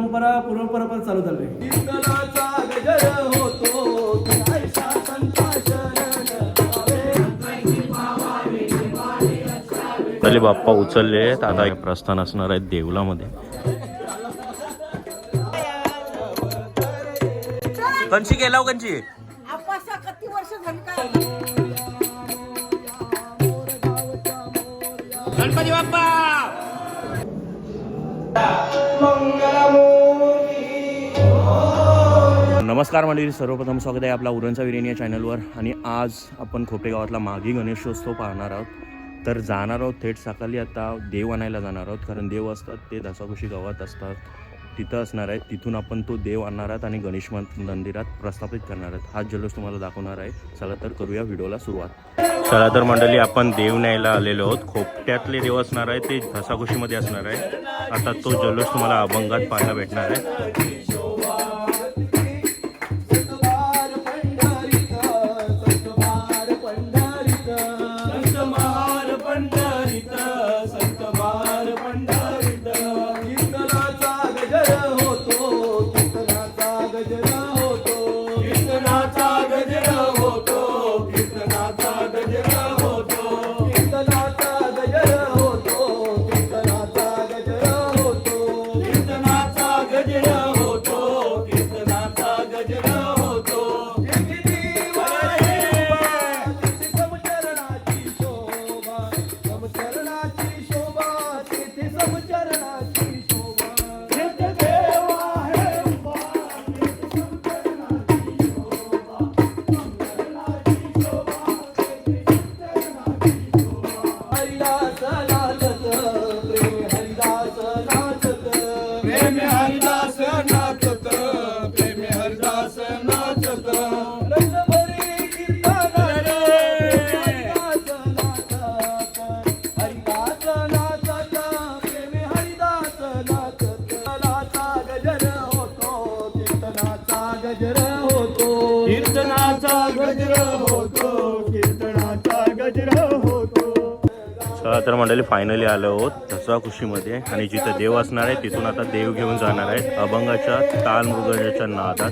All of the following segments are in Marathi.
परंपरा पूर्वपरंपरा चालू झाली. पहिले बाप्पा उचलले आहेत, आता प्रस्थान असणार आहेत देवलामध्ये. कंची गेला कंची गणपती बाप्पा. नमस्कार मंडळी, सर्वप्रथम स्वागत आहे आपला उरणचा विरेन या चॅनलवर. आणि आज आपण खोपे गावातला माघी गणेशोत्सव पाहणार आहोत. तर जाणार आहोत थेट सकाळी आता देव आणायला जाणार आहोत, कारण देव असतात ते धसाकुशी गावात असतात, तिथं असणार आहे. तिथून आपण तो देव आणणार आहोत आणि गणेश मंदिरात प्रस्थापित करणार आहोत. हाच जल्लोष तुम्हाला दाखवणार आहे. चला तर करूया व्हिडिओला सुरुवात. चला तर मंडळी, आपण देव न्यायला आलेलो आहोत. खोपट्यातले देव असणार आहे ते धसाकुशीमध्ये असणार आहे. आता तो जल्लोष तुम्हाला अभंगात पाहायला भेटणार आहे. तर मंडळी फायनली आलो आहोत धसाकुशीमध्ये, आणि जिथं देव असणार आहे तिथून आता देव घेऊन जाणार आहेत अभंगाच्या ताल मृगाच्या नादात.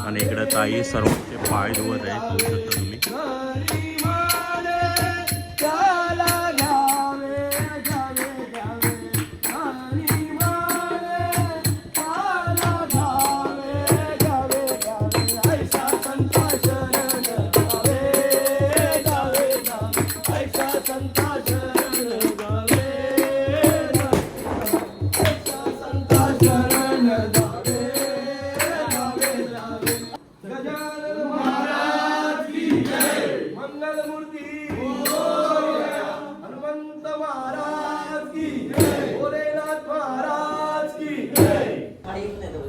आणि इकडे ताई सर्वांचे पाय धुवत आहेत, बघू शकता तुम्ही.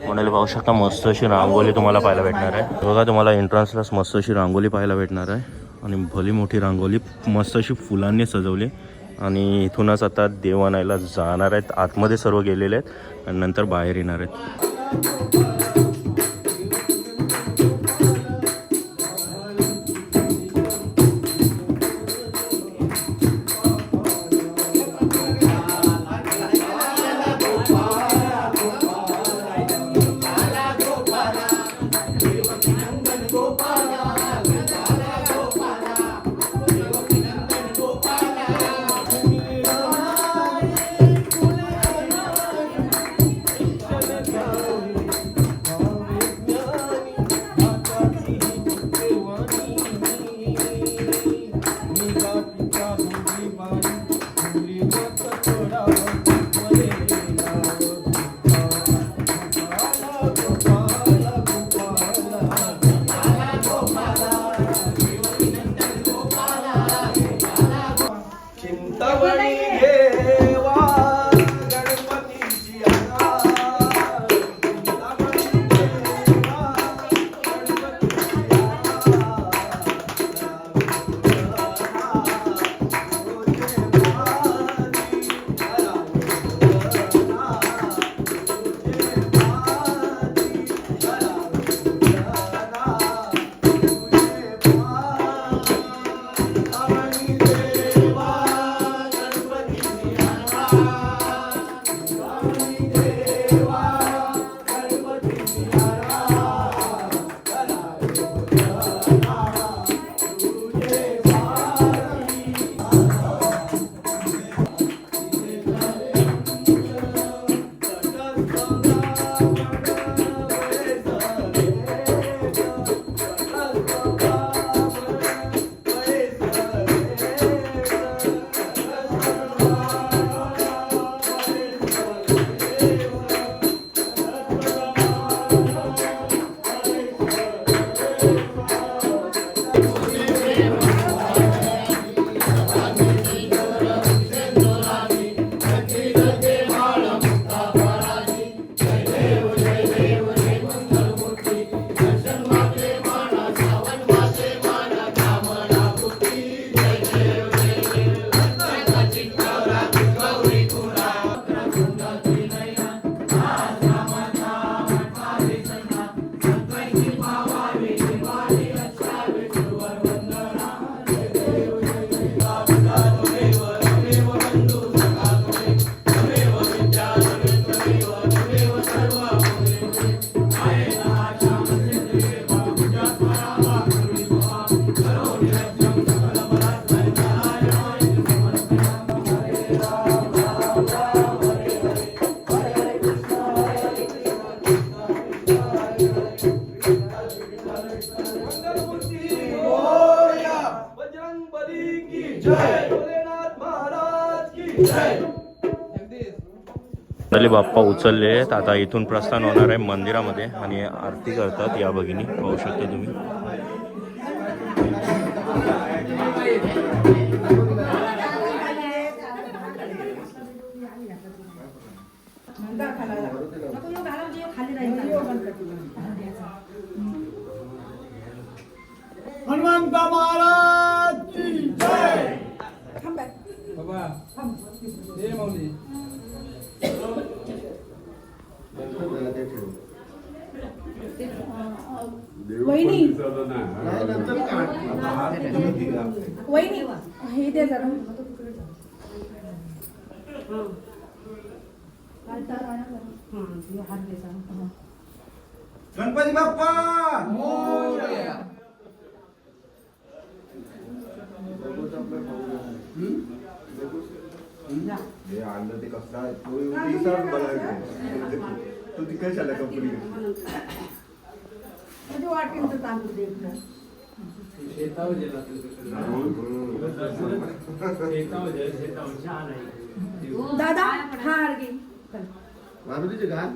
कोणाला पाहू शकता, मस्त अशी रांगोली तुम्हाला पाहायला भेटणार आहे. बघा, तुम्हाला एंट्रन्सलाच मस्त अशी रांगोली पाहायला भेटणार आहे. आणि भली मोठी रांगोली मस्त अशी फुलांनी सजवली. आणि इथूनच आता देव आणायला जाणार आहेत. आतमध्ये सर्व गेलेले आहेत आणि नंतर बाहेर येणार आहेत. मंडळी बाप्पा उचलले आहेत. आता इथून प्रस्थान होणार आहे मंदिरामध्ये आणि आरती करतात या भगिनी, पाहू शकता तुम्ही. हनुमंत महाराज की जय. बाबा हे माऊली वहिनी वहिनी हे दे जरा. गणपती बाप्पा मोरया. हे आणलं ते कसं आहे तो विसर बघायचं तो ती कशाला कंपनी म्हणजे वाटेल तर तांदूळ देत नाही. दादा हार घे. मारुतीचे घाल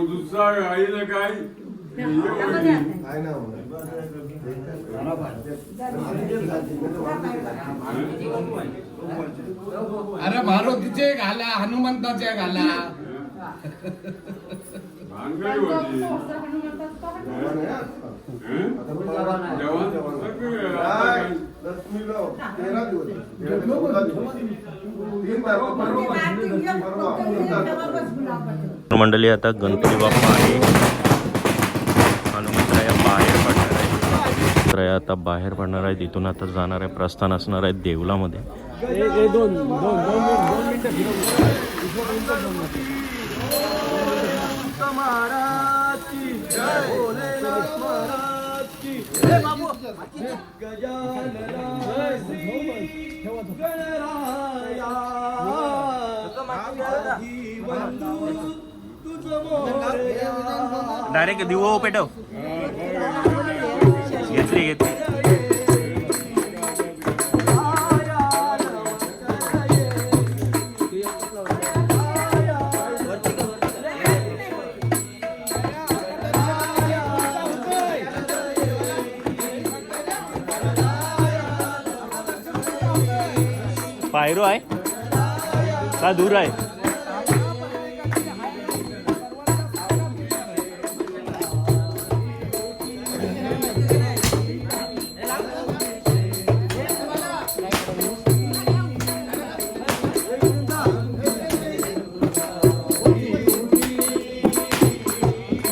दुसरा आईला काय काय ना अरे मारुतीचे घाला, हनुमंताचे घाला. भानगडी होती लक्ष्मीला 13 दिवस मंडळी आता गणपती बाप्पा आणि हनुमंतराया बाहेर पडणार आहे. हनुमंतराया आता बाहेर पडणार आहे. तिथून आता जाणार आहे, प्रस्थान असणार आहे देवलामध्ये. महाराज की जय. भोलेनाथ महाराज की जय. गजानना गणराया बंधू तुझ मोरया. डायरेक्ट दिवो पेटव. घेतली घेतली. पायरो आहे का दूर आहे?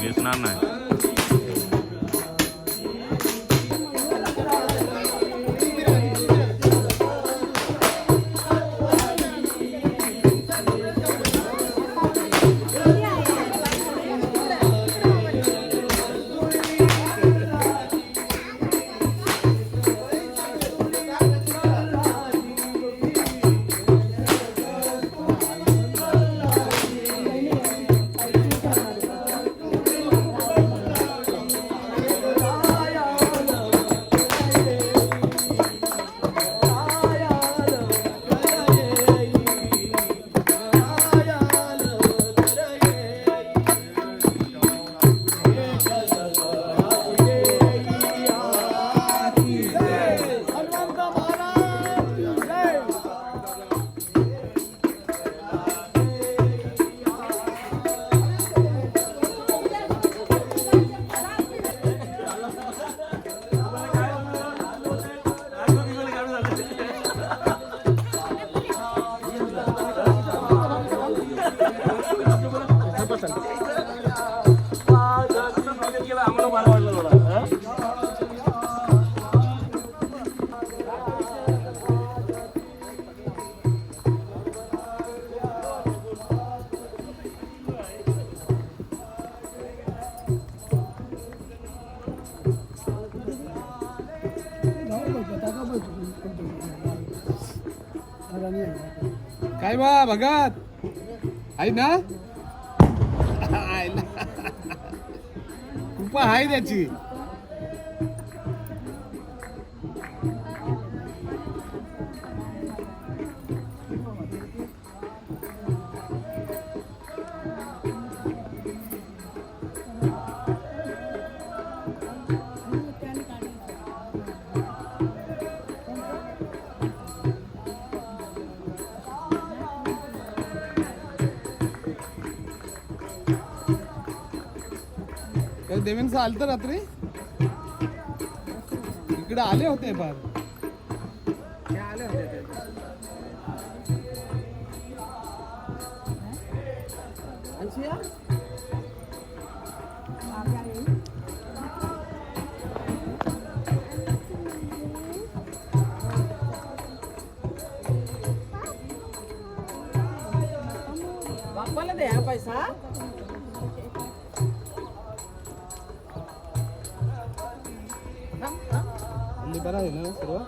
दिसणार नाही. काय बा भगत आहे ना? कृपा आहे त्याची. देवेंद्र आलत रात्री इकडे आले होते फार आले होते ते. अंशिया? बाप्पाला दे हा पैसा बरा आहे ना सर्व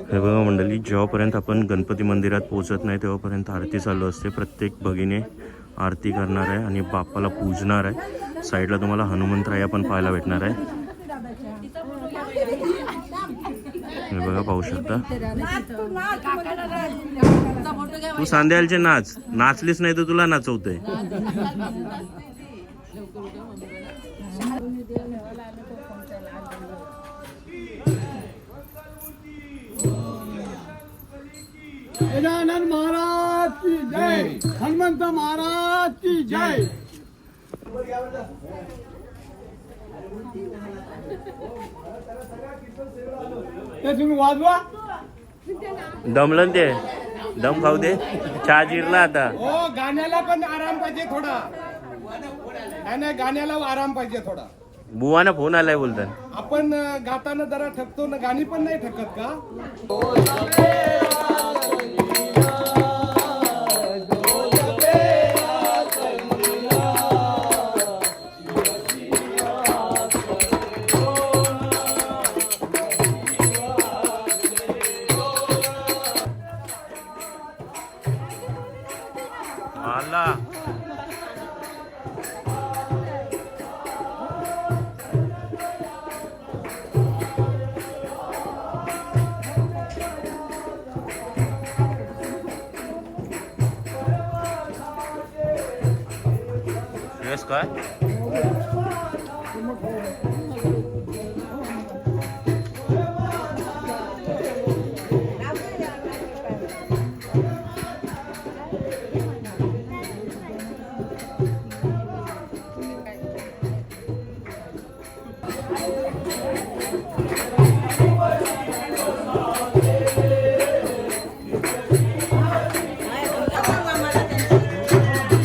हे बघा मंडळी, जेव्हापर्यंत आपण गणपती मंदिरात पोहोचत नाही तेव्हापर्यंत आरती चालू असते. प्रत्येक भगिनी आरती करणार आहे आणि बाप्पाला पूजणार आहे. साईडला तुम्हाला हनुमंतराया पण पाहायला भेटणार आहे. हे बघा, पाहू शकता. तू सांध्यालचे नाचलीच नाही तर तुला नाचवतंय. गजानन महाराज की जय, हनुमंत महाराज की जय. ते तुम्ही वाजवा. दमलं ते, दम खाऊ दे. चहा जिरला आता. हो, गाण्याला पण आराम पाहिजे थोडा. नाही, गाण्याला आराम पाहिजे थोडा. बुवाना फोन आलाय बोलतात. आपण गाताना जरा ठकतो ना, गाणी पण नाही ठकत का? आला येस काय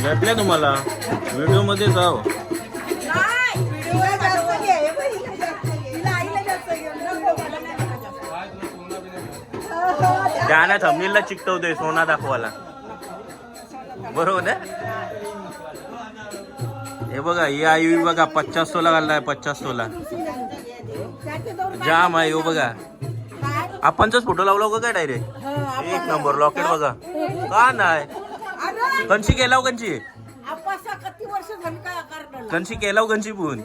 भेटले तुम्हाला व्हिडिओ मध्ये जाव. गाणं थंबनेलला चिकटवतोय सोना दाखवायला. बरोबर आहे. हे बघा, ही आई बघा 50 तोला घाललाय. 50 तोला जाम आहे. हो बघा, आपणचाच फोटो लावला का काय डायरेक्ट. एक नंबर लॉकेट बघा. का नाही कंची केला कंची कंची केला कंची पण.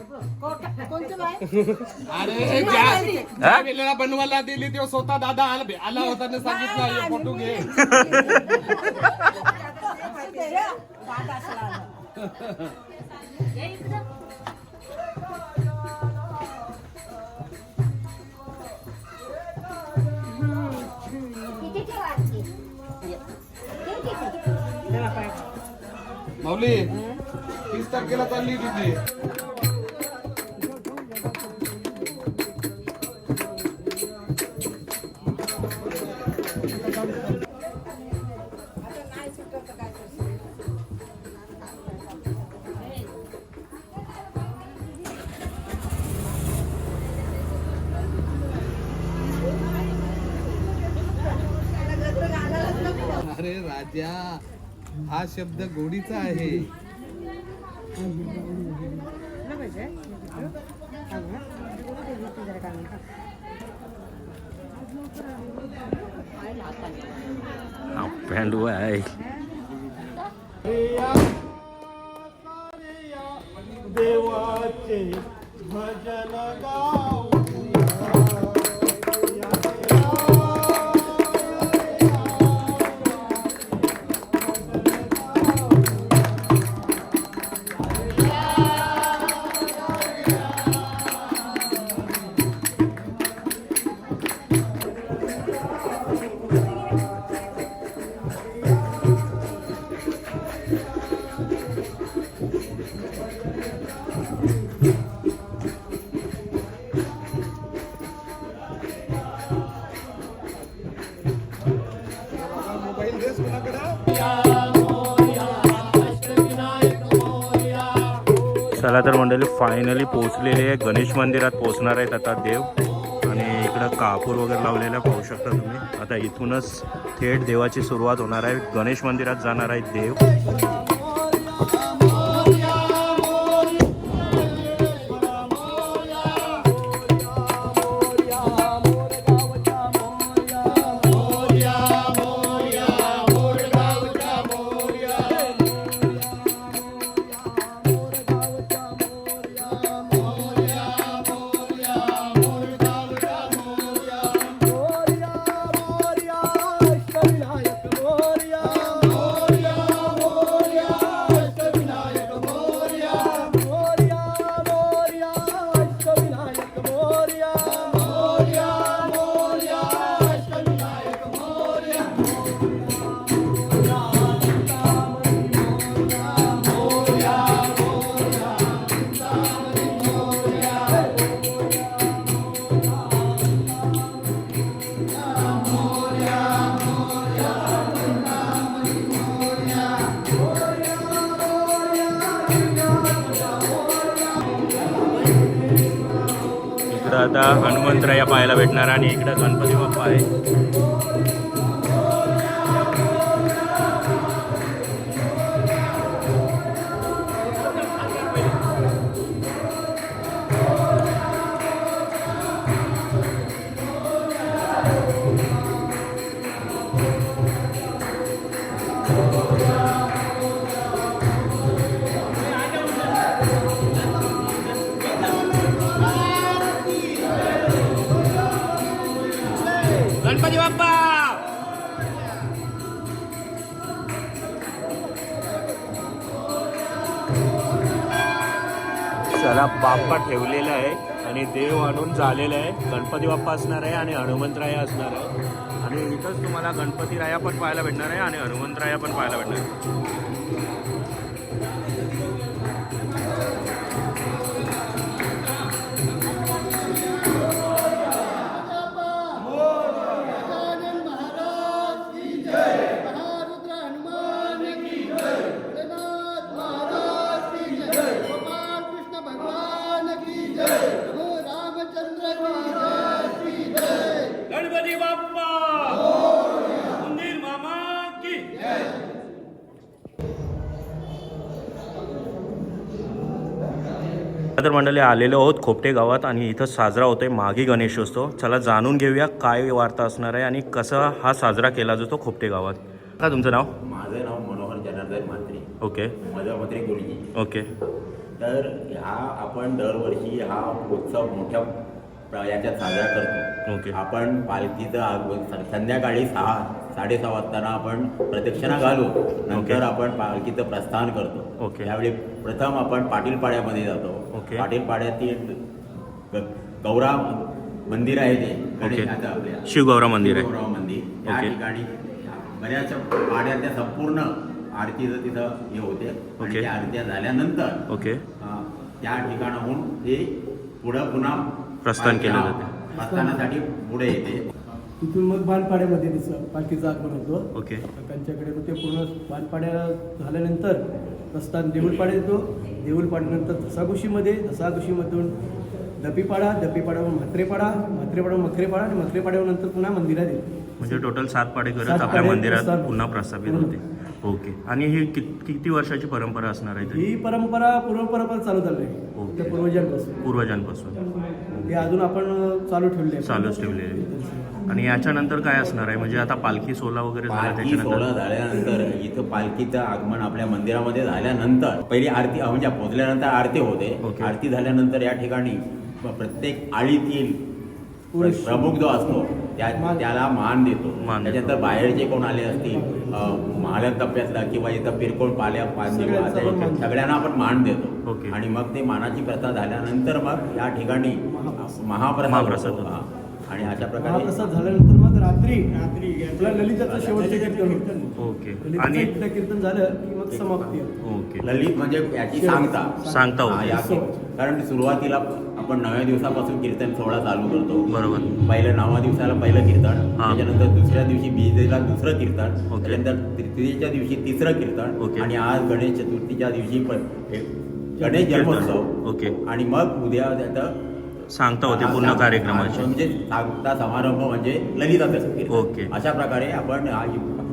अरे ज्या वेळेला बनवायला दिली तेव्हा स्वतः दादा आला होता ना, सांगितलं फोटो घे. माऊली 30 तारखेला चालली तिथे. राजा हा शब्द गोडीचा आहे. पॅन्ट आहे देवाचे भजन गाऊ चला तर मंडळी फायनली पोहोचलेले आहे. गणेश मंदिरात पोहोचणार आहेत आता देव. आणि इकडं कापूर वगैरे लावलेला पाहू शकता तुम्ही. आता इथूनच थेट देवाची सुरुवात होणार आहे. गणेश मंदिरात जाणार आहेत देव. आता हनुमंतराया पाहायला भेटणार आणि इकडं गणपती बाप्पा आहे. गणपती बाप्पा चला बाप्पा ठेवलेला आहे आणि देव आणून झालेला आहे. गणपती बाप्पा असणार आहे आणि हनुमंतराया असणार आहे. आणि इथंच तुम्हाला गणपती राया पण पाहायला भेटणार आहे आणि हनुमंतराया पण पाहायला भेटणार आहे. तर मंडळी आलेलो आहोत खोपटे गावात आणि इथं साजरा होतोय माघी गणेशोत्सव. चला जाणून घेऊया काय वार्ता असणार आहे आणि कसा हा साजरा केला जातो खोपटे गावात. का तुमचं नाव? माझं नाव मनोहर जनार्दन म्हात्रे. ओके. माझा म्हात्रे गुरुजी. ओके. तर हा आपण दरवर्षी हा उत्सव मोठ्या याच्यात साजरा करतो. ओके. आपण पालखीचं संध्याकाळी 6-6:30 वाजताना आपण प्रदक्षिणा घालू. नंतर आपण पालखीचं प्रस्थान करतो. ओके. त्यावेळी प्रथम आपण पाटील पाड्यामध्ये जातो. ओके. पाटील पाड्यातील गौरा मंदिर आहे ते गणेशाचं आपल्या शिवगौरा मंदिर आहे. शिवगौरा मंदिर त्या ओके. ठिकाणी बऱ्याचशा पाड्यातल्या संपूर्ण आरतीचं तिथं हे होते. ओके. त्या आरत्या झाल्यानंतर ओके. त्या ठिकाणाहून ते पुढं पुन्हा प्रस्थान केलं जाते. प्रस्थानासाठी पुढे येते. तिथून मग बाणपाड्यामध्ये तिचं पालखीचं आगमन होतं. ओके. त्यांच्याकडे ते पूर्ण बाणपाड्या झाल्यानंतर प्रस्थान देऊळपाड्यात येतो. देऊळपाड्यानंतर धसाघुशीमध्ये, धसाघुशीमधून दपीपाडा, दपीपाड्यावर म्हात्रेपाडा, म्हात्रेपाड्यावर मखरेपाडा आणि मखरेपाड्यावर नंतर पुन्हा मंदिरात येतो. म्हणजे टोटल 7 पाडे करत 7 आपल्या पाढे मंदिरात प्रस्थान. पुन्हा प्रस्थापित होते. ओके. आणि ही किती वर्षाची परंपरा असणार आहे तरी? ही परंपरा पूर्वपरंपरा चालू झाली ओके. आहे पूर्वजांपासून. पूर्वजांपासून हे अजून आपण चालू ठेवले आहे. चालूच ठेवले आहे. आणि याच्यानंतर काय असणार आहे? म्हणजे आता पालखी सोहळा वगैरे झाला पालखी सोहळा त्याच्यानंतर झाल्यानंतर इथं पालखीचं आगमन आपल्या मंदिरामध्ये झाल्यानंतर पहिली आरती म्हणजे पोचल्यानंतर आरती होते. ओके. आरती झाल्यानंतर या ठिकाणी प्रत्येक आळीतील पुरुष. प्रमुख जो असतो त्याला मान देतो. मान देतो. त्याच्यानंतर बाहेरचे कोण आले असतील महाल्या टप्प्यातला किंवा इथं पिरकोळ पाल्या सगळ्यांचा पण मान. सगळ्यांना आपण मान देतो. ओके. आणि मग ते मानाची प्रथा झाल्यानंतर मग या ठिकाणी महाप्रसाद महाप्रसाद होतो. होतो. हा. आणि अशा प्रकारे महाप्रसाद झाल्यानंतर मग रात्री आपला ललिताचं शेवटचं कीर्तन होतं. ओके. ललिताचं आणि एकदा कीर्तन झालं की मग समाप्ती आहे. ओके. ललित म्हणजे याची सांगता सांगता हा, होते. या कारण सुरुवातीला आपण 9व्या दिवसापासून कीर्तन सोहळा चालू करतो. बरोबर. पहिलं 9व्या दिवसाला पहिलं कीर्तन, हा. त्याच्यानंतर दुसऱ्या दिवशी बीजेला दुसरं कीर्तन, ओके. त्याच्यानंतर तृतीयेच्या दिवशी तिसरं कीर्तन ओके. आणि आज गणेश चतुर्थीच्या दिवशी गणेश जन्मोत्सव. ओके. आणि मग उद्या त्याचं सांगता होते पूर्ण कार्यक्रमाची. म्हणजे सांगता समारंभ म्हणजे ललिताचं कीर्तन. ओके. अशा प्रकारे आपण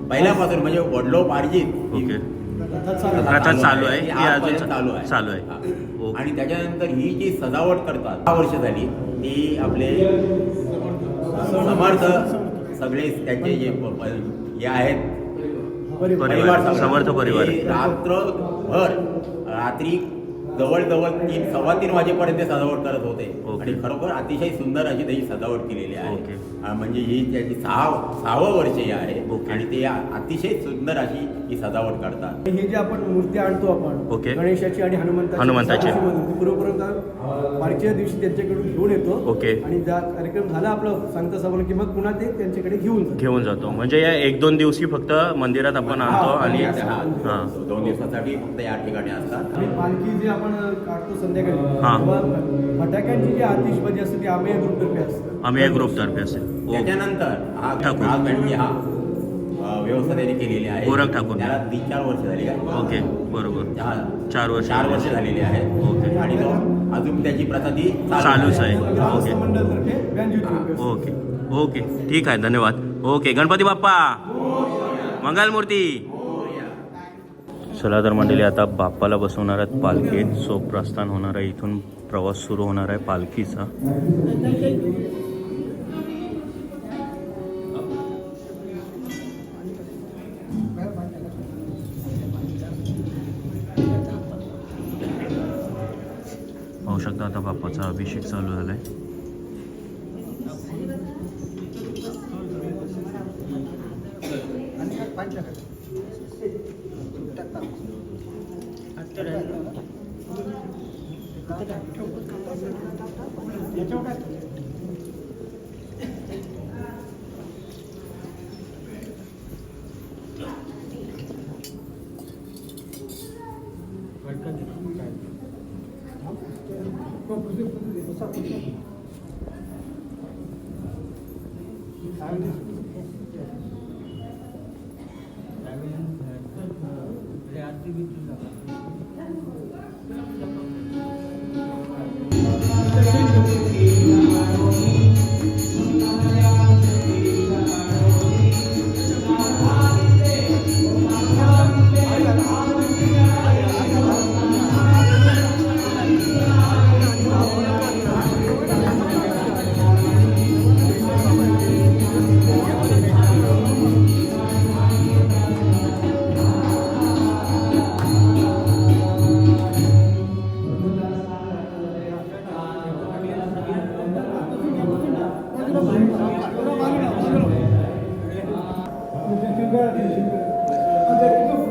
पहिल्यापासून म्हणजे वडलोपार्जित ओके. प्रथा चालू आहे. ही ही आजपर्यंत अजून चालू आहे. चालू आहे. हा. ओके. आणि त्याच्यानंतर ही जी सजावट करतात 10 वर्ष झाली ती आपले समर्थ सगळे त्यांचे जे हे आहेत परिवार, समर्थ परिवार. हे रात्रभर रात्री जवळजवळ 3-3:15 वाजेपर्यंत सजावट करत होते. ओके. आणि खरोखर अतिशय सुंदर अशी त्याची सजावट केलेली आहे. ओके. म्हणजे ही त्याची 6वं वर्ष हे आहे. ओके. आणि ते अतिशय सुंदर अशी ही सजावट करतात. हे जे आपण मूर्ती आणतो आपण ओके. गणेशाची आणि हनुमंताची. पूर्वपर्यंत पालखीच्या दिवशी त्यांच्याकडून घेऊन येतो. ओके. आणि ज्या कार्यक्रम झाला आपला सांगता सभा की मग पुन्हा ते त्यांच्याकडे घेऊन जातो. म्हणजे या 1-2 दिवशी फक्त मंदिरात आपण आणतो आणि हा, 2 दिवसासाठी फक्त या ठिकाणी असतात. आणि पालखी जी आपण काढतो संध्याकाळी हा. तेव्हा फटाक्यांची जी आतिषबाजी असते ती आम्ही ग्रुपतर्फे असते. आम्ही या ग्रुपतर्फे असेल. ओके. त्याच्यानंतर हा ठाकूर. राजबँडी हा व्यवस्था त्यांनी केलेली आहे. गोरख ठाकूर. त्याला 3-4 वर्ष झाली काय? ओके. बरोबर. हा. 4 वर्ष. 4 वर्ष झालेली आहेत. ओके. आणि तो अजून त्याची प्रथा ती चालूच आहे. ग्रामस्थ ओके. मंडळातर्फे व्यानज्योती असते. ओके. ओके. ठीक आहे. धन्यवाद. ओके. गणपती बाप्पा मंगलमूर्ती. चला तर मंडळी आता बाप्पाला बसवणार आहेत पालखीत. सो प्रस्थान होणार आहे. इथून प्रवास सुरू होणार आहे पालखीचा. पाहू शकता आता बाप्पाचा अभिषेक चालू झालाय.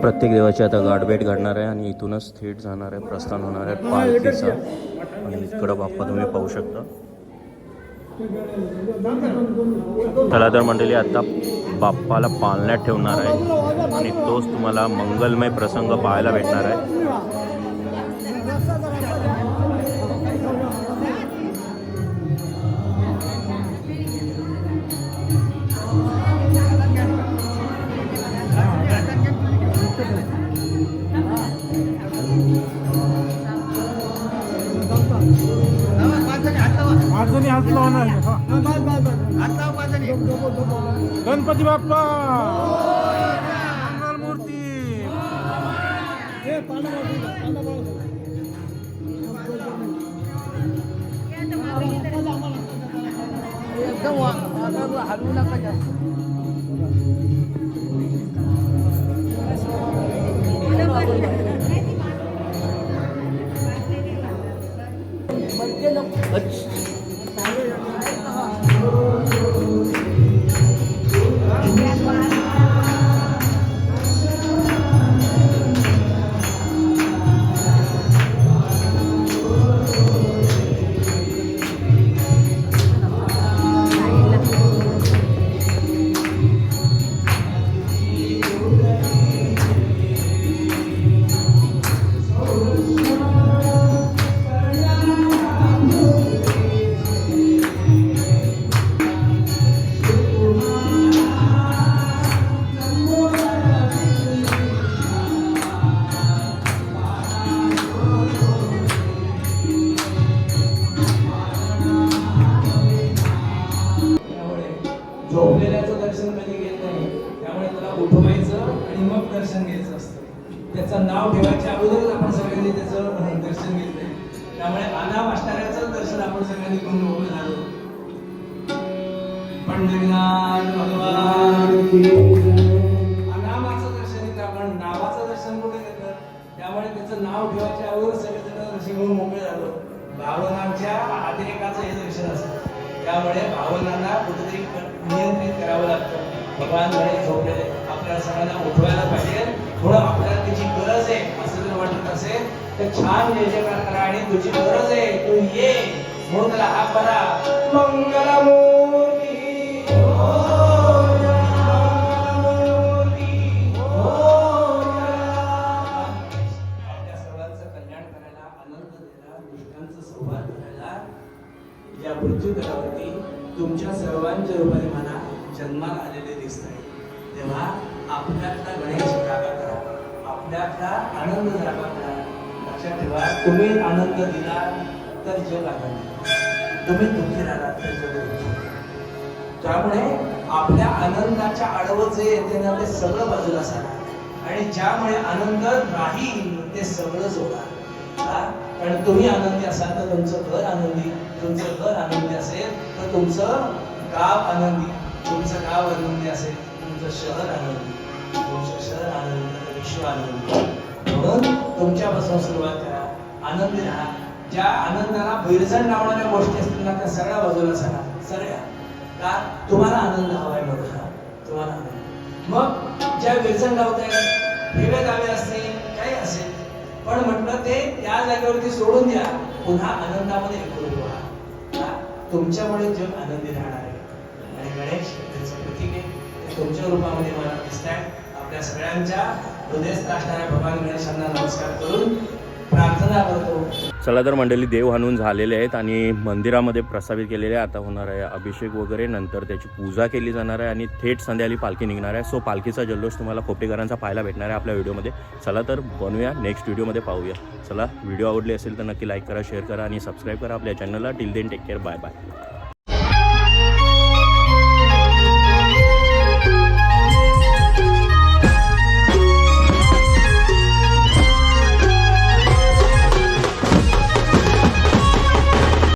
प्रत्येक देवाची आता गाठभेट घडणार आहे आणि इथूनच थेट जाणार आहे, प्रस्थान होणार आहे पालखीचा. आणि इकडं बाप्पा तुम्ही पाहू शकता. चला तर मंडळी आता बाप्पाला पालण्यात ठेवणार आहे आणि तोच तुम्हाला मंगलमय प्रसंग पाहायला भेटणार आहे. अजूनही हात लावणार गणपती बाप्पा मंगलमूर्ती हलवू नका जास्त. झोपलेल्याचं दर्शन कधी घेत नाही, त्यामुळे त्याला उठवायचं आणि मग दर्शन घ्यायचं असतं. त्याचं नाव ठेवायच्या अगोदरच आपण सगळ्यांनी त्याचं दर्शन घेतलंय. त्यामुळे अनाम असणाऱ्याचं दर्शन आपण सगळ्यांनी करून मोकळे झालो. पंढरीनाथ भगवान की अनामाचं दर्शन घेतलं आपण, नावाचं दर्शन कुठे घेतलं. त्यामुळे त्याचं नाव ठेवायच्या अगोदर सगळेजण दर्शन घेऊन मोकळे झालो. भावनांच्या अतिरेकाचं हे दर्शन असतं. त्यामुळे भावनांना कुठेतरी नियंत्रित करावं लागतं. भगवान गणेश झोपलेले, आपल्याला सगळ्यांना उठवायला पाहिजे. थोडं आपल्याला त्याची गरज आहे असं जर वाटत असेल तर छान जय जयकार करा आणि तुझी गरज आहे तू ये म्हणून त्याला हाक मारा. मंगलमूर्ती आपल्या सर्वांचं कल्याण करायला, आनंद द्यायला, दुष्टांचं संवाद करायला या पृथ्वीतलावरती तुमच्या सर्वांच्या रूपाने मला जन्माला आलेले दिसत आहे. तेव्हा आपल्यातला गणेश जागा करा, आपल्यातला आनंद जागा करा. लक्षात ठेवा, तुम्ही आनंद दिला तर जग आनंदी, तुम्ही दुःखी राहिलात तर जग दुःखी. त्यामुळे आपल्या आनंदाच्या आडवं जे येते ना ते सगळं बाजूला सांगा आणि ज्यामुळे आनंद राहील ते सगळं जोडा. कारण तुम्ही आनंदी असाल तर तुमचं घर आनंदी, तुमचं घर आनंदी असेल तर तुमचं गाव आनंदी, तुमचं गाव आनंदी असेल तुमचं शहर आनंदी, तुमचं शहर आनंदी तर विश्व आनंदी. म्हणून तुमच्यापासून सुरुवात करा, आनंदी राहा. ज्या आनंदाला भैरजण लावणाऱ्या गोष्टी असतील ना त्या सगळ्या बाजूला सांगा, सगळ्या. का तुम्हाला आनंद हवाय बघा, तुम्हाला आनंद. मग ज्या विरजण लावताय वेगळे दावे असतील काही असेल, पण म्हटलं ते त्या जागेवरती सोडून द्या, पुन्हा आनंदामध्ये एकरूप व्हा. तुमच्यामुळे जग आनंदी राहणार आहे. आणि गणेश त्याचं प्रतीक आहे, ते तुमच्या रूपामध्ये मला दिसत आहे. आपल्या सगळ्यांच्या हृदयस्थ असणाऱ्या भगवान गणेशांना नमस्कार करून प्रार्थना करतो. चला तर मंडळी, देव हाणून झालेले आहेत आणि मंदिरामध्ये प्रस्थापित केलेले आहे. आता होणार आहे अभिषेक वगैरे, नंतर त्याची पूजा केली जाणार आहे आणि थेट संध्याकाळी पालखी निघणार आहे. सो पालखीचा जल्लोष तुम्हाला खोपटेकरांचा पाहायला भेटणार आहे आपल्या व्हिडिओमध्ये. चला तर बनूया, नेक्स्ट व्हिडिओमध्ये पाहूया. चला, व्हिडिओ आवडली असेल तर नक्की लाईक करा, शेअर करा आणि सबस्क्राईब करा आपल्या चॅनलला. Till then take care, bye bye.